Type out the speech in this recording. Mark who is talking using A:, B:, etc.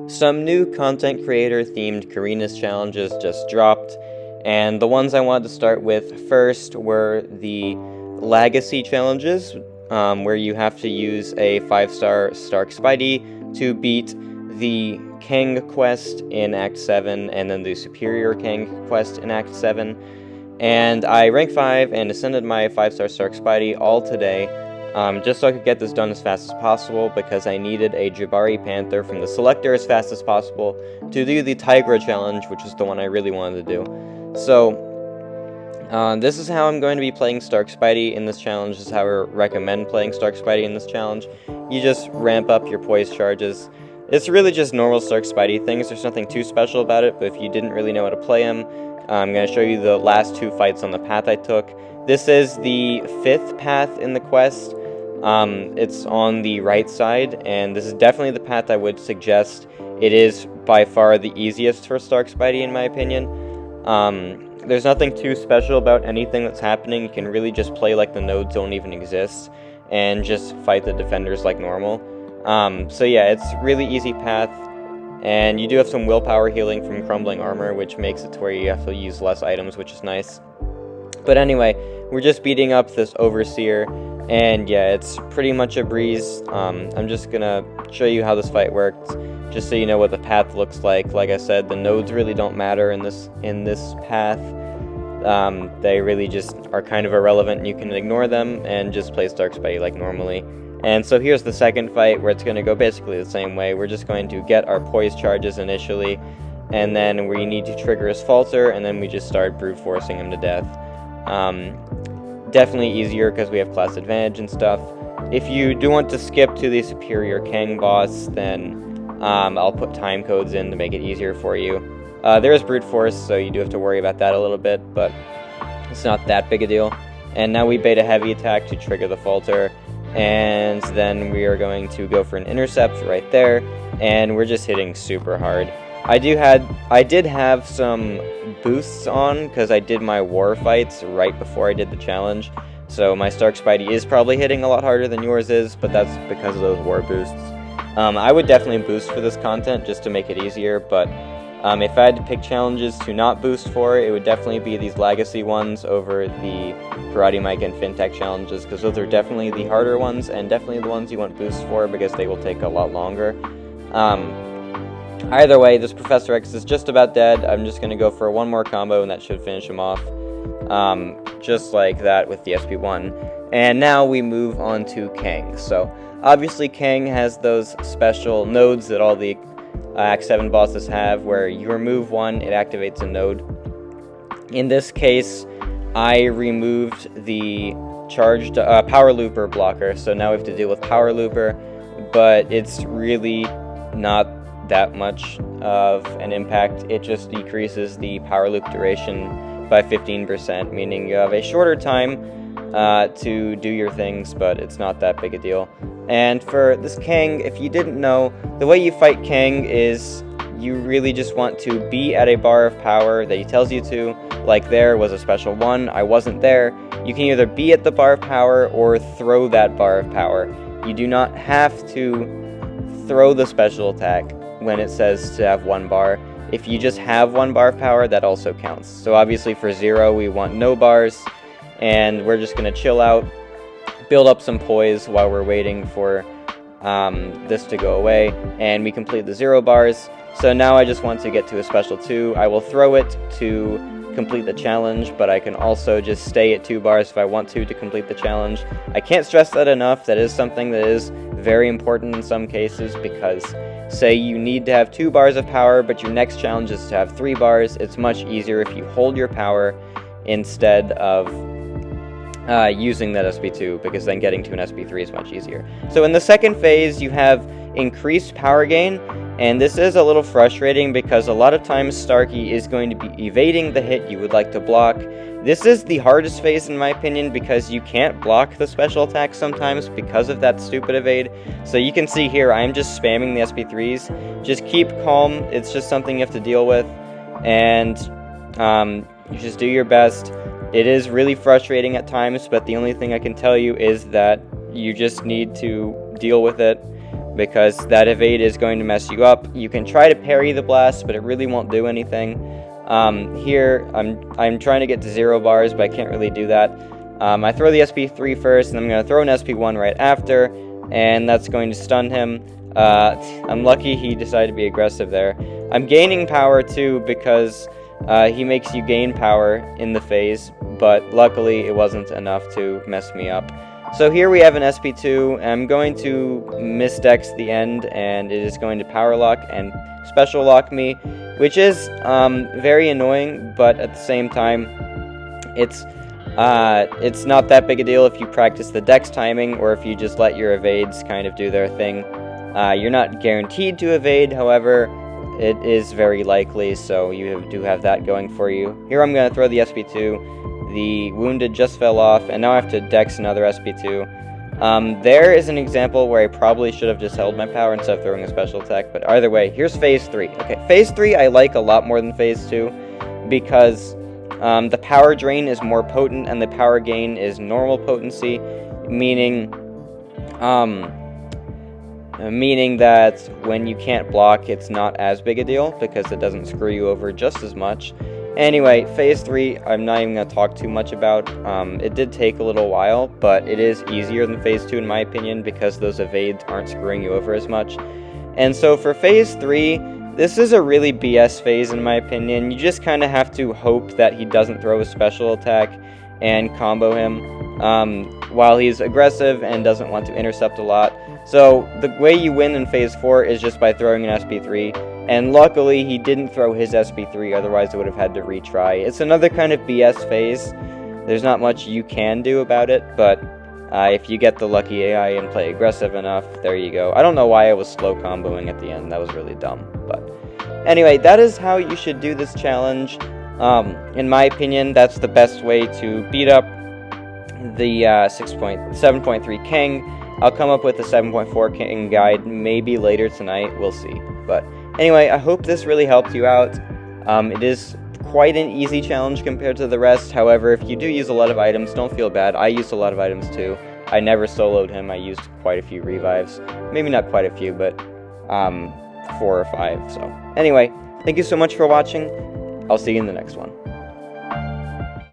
A: Some new content creator themed Karina's challenges just dropped, and the ones I wanted to start with first were the Lagacy challenges, where you have to use a 5-star Stark Spidey to beat the Kang quest in Act 7 and then the Superior Kang quest in Act 7. And I rank 5 and ascended my 5-star Stark Spidey all today, just so I could get this done as fast as possible, because I needed a Jabari Panther from the selector as fast as possible to do the Tigra challenge, which is the one I really wanted to do. So, this is how I'm going to be playing Stark Spidey in this challenge. This is how I recommend playing Stark Spidey in this challenge. You just ramp up your poise charges. It's really just normal Stark Spidey things. There's nothing too special about it, but if you didn't really know how to play him, I'm going to show you the last 2 fights on the path I took. This is the 5th path in the quest. It's on the right side, and this is definitely the path I would suggest. It is by far the easiest for Stark Spidey, in my opinion. There's nothing too special about anything that's happening. You can really just play like the nodes don't even exist, and just fight the defenders like normal. So yeah, it's really easy path, and you do have some willpower healing from crumbling armor, which makes it to where you have to use less items, which is nice. But anyway, we're just beating up this Overseer, and yeah, it's pretty much a breeze. I'm just gonna show you how this fight worked, just so you know what the path looks like. Like I said, the nodes really don't matter in this path. They really just are kind of irrelevant, and you can ignore them and just play Stark Spidey like normally. And so here's the second fight, where it's going to go basically the same way. We're just going to get our poise charges initially, and then we need to trigger his falter, and then we just start brute forcing him to death. Definitely easier because we have class advantage and stuff. If you do want to skip to the Superior Kang boss, then I'll put time codes in to make it easier for you. There is brute force, so you do have to worry about that a little bit, but it's not that big a deal. And now we bait a heavy attack to trigger the falter, and then we are going to go for an intercept right there, and we're just hitting super hard. I did have some boosts on, because I did my war fights right before I did the challenge, so my Stark Spidey is probably hitting a lot harder than yours is, but that's because of those war boosts. I would definitely boost for this content just to make it easier, but if I had to pick challenges to not boost for, it would definitely be these Lagacy ones over the Karate Mike and Fintech challenges, because those are definitely the harder ones, and definitely the ones you want boosts for, because they will take a lot longer. Either way, this Professor X is just about dead. I'm just going to go for one more combo, and that should finish him off. Just like that with the SP1. And now we move on to Kang. So, obviously Kang has those special nodes that all the Act 7 bosses have, where you remove one, it activates a node. In this case, I removed the charged Power Looper blocker, so now we have to deal with Power Looper, but it's really not that much of an impact. It just decreases the Power Loop duration by 15%, meaning you have a shorter time to do your things, but it's not that big a deal. And for this Kang, if you didn't know, the way you fight Kang is you really just want to be at a bar of power that he tells you to. Like there was a special one, I wasn't there. You can either be at the bar of power or throw that bar of power. You do not have to throw the special attack when it says to have 1 bar. If you just have 1 bar of power, that also counts. So obviously for 0, we want no bars, and we're just going to chill out, build up some poise while we're waiting for this to go away, and we complete the 0 bars. So now I just want to get to a special 2. I will throw it to complete the challenge, but I can also just stay at 2 bars if I want to complete the challenge. I can't stress that enough. That is something that is very important in some cases, because say you need to have 2 bars of power, but your next challenge is to have 3 bars. It's much easier if you hold your power instead of using that SP2, because then getting to an SP3 is much easier. So in the second phase, you have increased power gain, and this is a little frustrating because a lot of times Starkey is going to be evading the hit you would like to block. This is the hardest phase in my opinion, because you can't block the special attack sometimes because of that stupid evade. So you can see here, I'm just spamming the SP3s. Just keep calm, it's just something you have to deal with, and you just do your best. It is really frustrating at times, but the only thing I can tell you is that you just need to deal with it. because that evade is going to mess you up. You can try to parry the blast, but it really won't do anything. Here, I'm trying to get to 0 bars, but I can't really do that. I throw the SP3 first, and I'm going to throw an SP1 right after, and that's going to stun him. I'm lucky he decided to be aggressive there. I'm gaining power too, because he makes you gain power in the phase, but luckily it wasn't enough to mess me up. So here we have an SP2, and I'm going to misdex the end, and it is going to power lock and special lock me, which is very annoying, but at the same time, it's not that big a deal if you practice the dex timing, or if you just let your evades kind of do their thing. You're not guaranteed to evade, however, it is very likely, so you do have that going for you. Here I'm going to throw the SP2. The wounded just fell off, and now I have to dex another SP2. There is an example where I probably should have just held my power instead of throwing a special attack, but either way, here's phase 3. Okay, phase 3 I like a lot more than phase 2, because the power drain is more potent, and the power gain is normal potency, meaning that when you can't block, it's not as big a deal, because it doesn't screw you over just as much. Anyway, phase 3, I'm not even going to talk too much about. It did take a little while, but it is easier than phase 2 in my opinion, because those evades aren't screwing you over as much. And so for phase 3, this is a really BS phase in my opinion. You just kind of have to hope that he doesn't throw a special attack and combo him while he's aggressive and doesn't want to intercept a lot. So the way you win in phase 4 is just by throwing an SP3, and luckily he didn't throw his SP3, otherwise I would have had to retry. It's another kind of BS phase. There's not much you can do about it, but if you get the lucky AI and play aggressive enough, there you go. I don't know why I was slow comboing at the end, that was really dumb, but anyway, that is how you should do this challenge. In my opinion, that's the best way to beat up the 7.3 Kang. I'll come up with a 7.4 Kang guide maybe later tonight, we'll see. But anyway, I hope this really helped you out. It is quite an easy challenge compared to the rest. However, if you do use a lot of items, don't feel bad. I used a lot of items too. I never soloed him. I used quite a few revives. Maybe not quite a few, but 4 or 5. So anyway, thank you so much for watching. I'll see you in the next one.